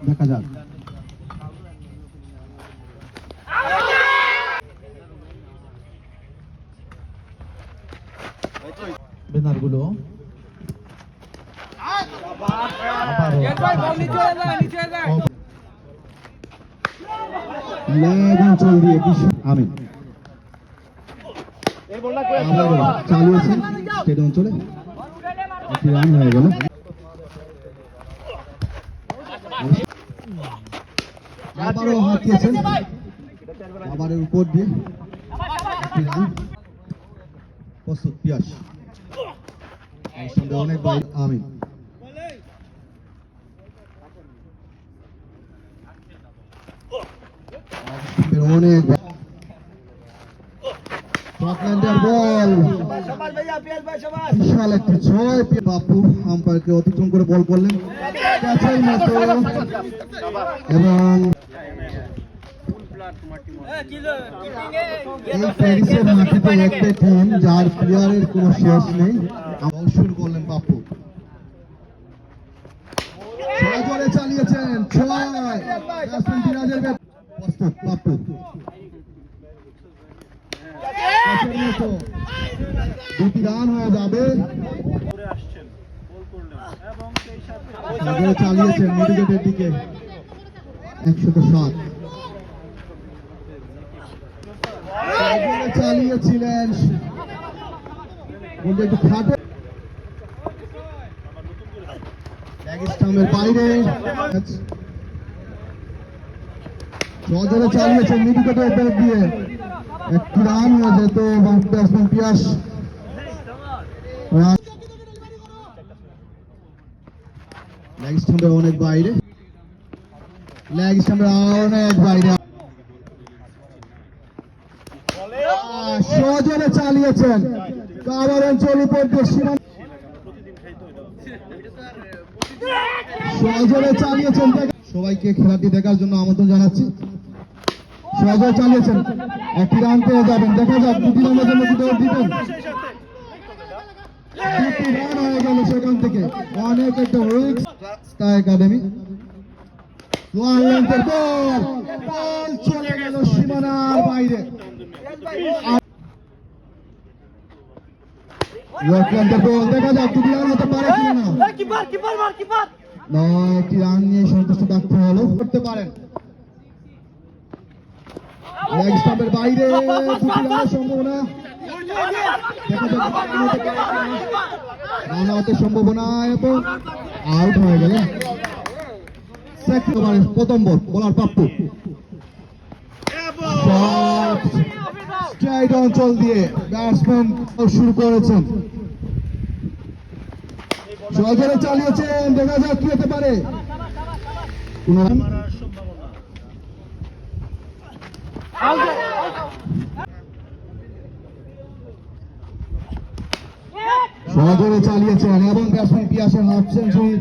দেখা যাক। ব্যানারগুলো অঞ্চল দিয়ে আমিন চালিয়েছেন স্টেট অঞ্চলে, একটি রান হয়ে গেল। আবারও হাঁকিয়েছেন, আবারের উপর দিয়ে একটি রান। প্রস্তুত পিয়াস, অনেক বাইরে আমিন। অনেক বল, বিশাল একটি ছয়। বাপু আম্পায়ারকে অতিক্রম করে বল করলেন ক্যাচের মতো, এবং এই প্যারিসের মাটিতে একটা টিম যার প্লেয়ারের কোনো শেষ নেই, শুরু করলেন বাপু। ছয় জোরে চালিয়েছেন, ছয় প্রস্তুত বাপু। দুটি রান হয়ে যাবে। চালিয়েছেন মেডিকেটের দিকে 107 চালিয়েছিলেন, একটু খাটে স্টাম্পের বাইরে। সজোরে চালিয়েছেন মেডিকেটের ব্যাট দিয়ে, একটি রান হয়ে যেত। ব্যাটসম্যান পিয়াস লেগ স্টাম্পের অনেক বাইরে, লেগ স্টাম্পের অনেক বাইরে। সজোরে চালিয়েছেন কাবার অঞ্চল উপর দিয়ে সীমান্ত, সজোরে চালিয়েছেন। সবাইকে খেলাটি দেখার জন্য আমন্ত্রণ জানাচ্ছি। সজোরে চালিয়েছেন, একটি রান পেয়ে যাবেন। দেখা যাক দুটি রানের জন্য কি দৌড় দিবেন। দুটি রান হয়ে গেল সেখান থেকে, অনেক একটা রিস্ক। স্টার একাডেমি বল চলে গেল সীমানার বাইরে। দেখা যাক দুটি রান হতে পারে কিনা। একটি রান নিয়ে সন্তুষ্ট থাকতে হলো, করতে পারেন। লেগ স্টাম্পের বাইরে, দুটি রানের সম্ভাবনা। রান হতে সম্ভাবনা এবং আউট হয়ে গেল। প্রথম বল, বোলার পাপ্পু স্ট্রাইক অঞ্চল দিয়ে ব্যাটসম্যান শুরু করেছেন। সজোরে চালিয়েছেন, দেখা যাক কি হতে পারে। সজোরে চালিয়েছেন এবং ব্যাটসম্যান পিয়াসের হাফ সেঞ্চুরি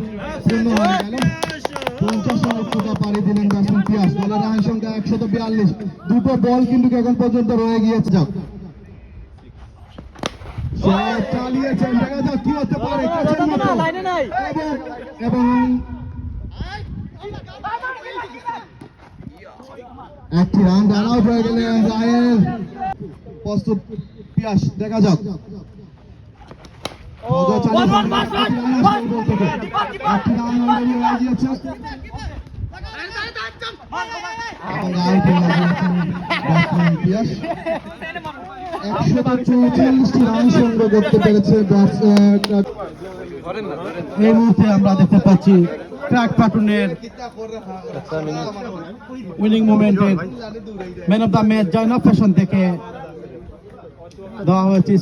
পূর্ণ হয়ে গেল। 50 রান উচ্চতা পাড়ি দিলেন ব্যাটসম্যান পিয়াস। দলের রান সংখ্যা 142। দুটো বল কিন্তু এখন পর্যন্ত রয়ে গিয়েছে। যাক চালিয়েছেন, দেখা যাক কি হতে পারে। এবং একটি রান রান আউট হয়ে গেলেন রায়েল। প্রস্তুত পিয়াস, দেখা যাক। রান সংগ্রহ করতে পেরেছে। এই মুহূর্তে আমরা দেখতে পাচ্ছি ট্র্যাক প্লাটুনের উইনিং মোমেন্টের man of the match Zainab fashion থেকে দেওয়া হয়েছে।